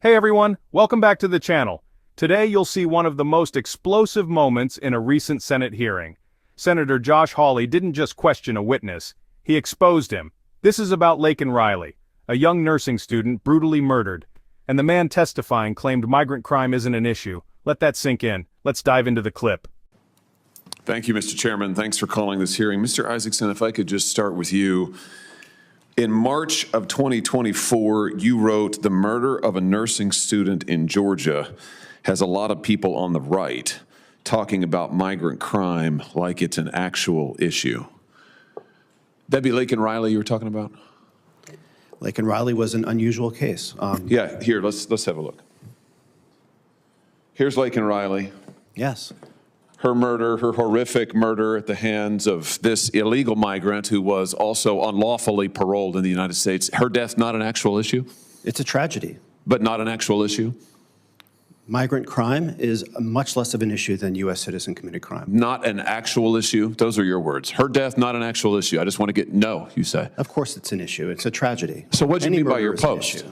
Hey everyone, welcome back to the channel. Today you'll see one of the most explosive moments in a recent Senate hearing. Senator Josh Hawley didn't just question a witness, he exposed him. This is about Laken Riley, a young nursing student brutally murdered. And the man testifying claimed migrant crime isn't an issue. Let that sink in. Let's dive into the clip. Thank you, Mr. Chairman. Thanks for calling this hearing. Mr. Isaacson, if I could just start with you. In March of 2024, you wrote, "The murder of a nursing student in Georgia has a lot of people on the right talking about migrant crime like it's an actual issue." That'd be Laken Riley you were talking about? Laken Riley was an unusual case. Yeah, here, let's have a look. Here's Laken Riley. Yes. Her murder, her horrific murder at the hands of this illegal migrant who was also unlawfully paroled in the United States. Her death, not an actual issue? It's a tragedy. But not an actual issue? Migrant crime is much less of an issue than U.S. citizen committed crime. Not an actual issue? Those are your words. Her death, not an actual issue. I just want to get, no, you say. Of course it's an issue. It's a tragedy. So what do you Any mean by murder your is an post? issue.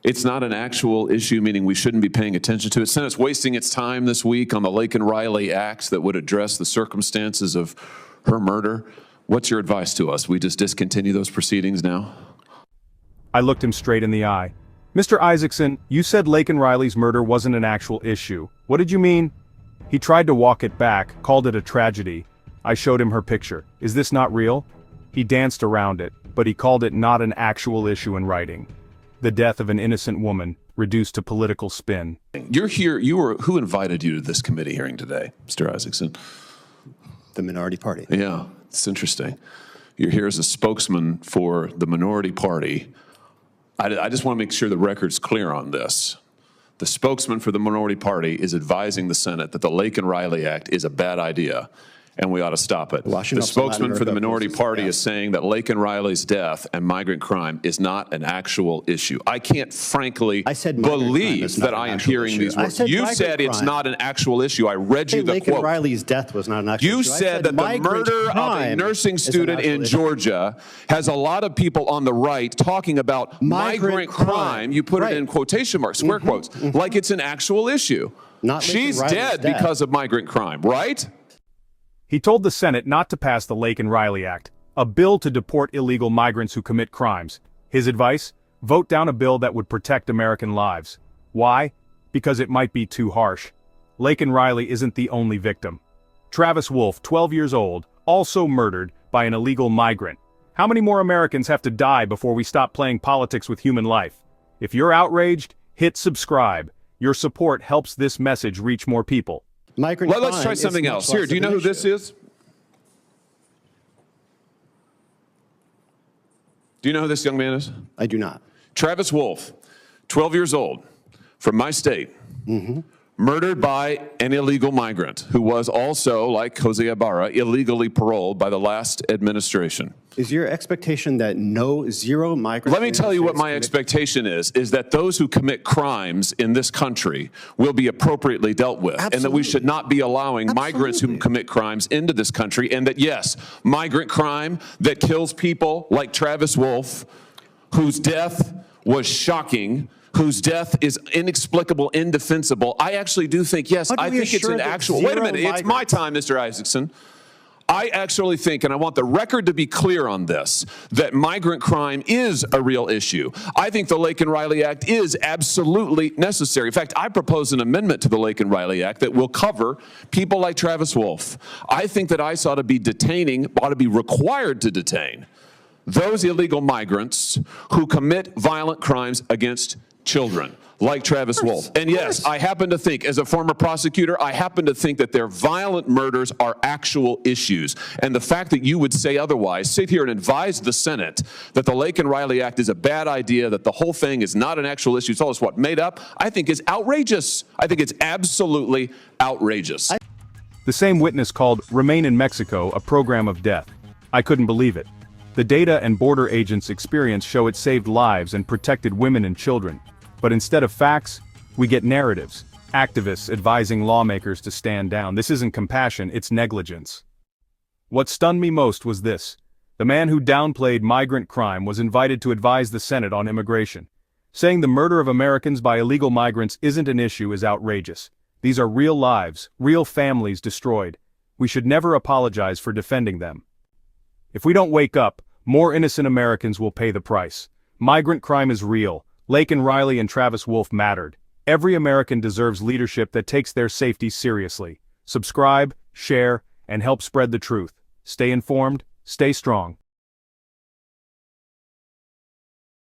It's not an actual issue, meaning we shouldn't be paying attention to it. Senate's wasting its time this week on the Laken Riley Act that would address the circumstances of her murder. What's your advice to us? We just discontinue those proceedings now? I looked him straight in the eye. Mr. Isaacson, you said Laken Riley's murder wasn't an actual issue. What did you mean? He tried to walk it back, called it a tragedy. I showed him her picture. Is this not real? He danced around it, but he called it not an actual issue in writing. The death of an innocent woman, reduced to political spin. You're here, who invited you to this committee hearing today, Mr. Isaacson? The minority party. Yeah, it's interesting. You're here as a spokesman for the minority party. I just want to make sure the record's clear on this. The spokesman for the minority party is advising the Senate that the Laken Riley Act is a bad idea and we ought to stop it. The spokesman for the minority party is saying that Laken Riley's death and migrant crime is not an actual issue. I can't frankly believe that I am hearing these words. You said it's not an actual issue. I read you the quote. Laken Riley's death was not an actual issue. You said that the murder of a nursing student in Georgia has a lot of people on the right talking about migrant crime. You put it in quotation marks, square quotes, like it's an actual issue. She's dead because of migrant crime, right? He told the Senate not to pass the Laken Riley Act, a bill to deport illegal migrants who commit crimes. His advice? Vote down a bill that would protect American lives. Why? Because it might be too harsh. Laken Riley isn't the only victim. Travis Wolfe, 12 years old, also murdered by an illegal migrant. How many more Americans have to die before we stop playing politics with human life? If you're outraged, hit subscribe. Your support helps this message reach more people. Let's try something else. Here, do you know who this is? Do you know who this young man is? I do not. Travis Wolfe, 12 years old, from my state, murdered by an illegal migrant who was also, like Jose Ibarra, illegally paroled by the last administration. Is your expectation that zero migrants? Let me tell you what my expectation is that those who commit crimes in this country will be appropriately dealt with. Absolutely. And that we should not be allowing migrants who commit crimes into this country, and that, yes, migrant crime that kills people like Travis Wolfe, whose death was shocking, whose death is inexplicable, indefensible. I actually do think, yes, I think it's an actual, wait a minute, it's my time, Mr. Isaacson. I actually think, and I want the record to be clear on this, that migrant crime is a real issue. I think the Laken Riley Act is absolutely necessary. In fact, I propose an amendment to the Laken Riley Act that will cover people like Travis Wolfe. I think that ICE ought to be required to detain those illegal migrants who commit violent crimes against children, like Travis Wolfe. And yes, I happen to think, as a former prosecutor, I happen to think that their violent murders are actual issues. And the fact that you would say otherwise, sit here and advise the Senate that the Laken Riley Act is a bad idea, that the whole thing is not an actual issue, it's all what, made up, I think is outrageous. I think it's absolutely outrageous. The same witness called Remain in Mexico a program of death. I couldn't believe it. The data and border agents' experience show it saved lives and protected women and children. But instead of facts, we get narratives. Activists advising lawmakers to stand down. This isn't compassion, it's negligence. What stunned me most was this. The man who downplayed migrant crime was invited to advise the Senate on immigration. Saying the murder of Americans by illegal migrants isn't an issue is outrageous. These are real lives, real families destroyed. We should never apologize for defending them. If we don't wake up, more innocent Americans will pay the price. Migrant crime is real. Laken Riley and Travis Wolfe mattered. Every American deserves leadership that takes their safety seriously. Subscribe, share, and help spread the truth. Stay informed, stay strong.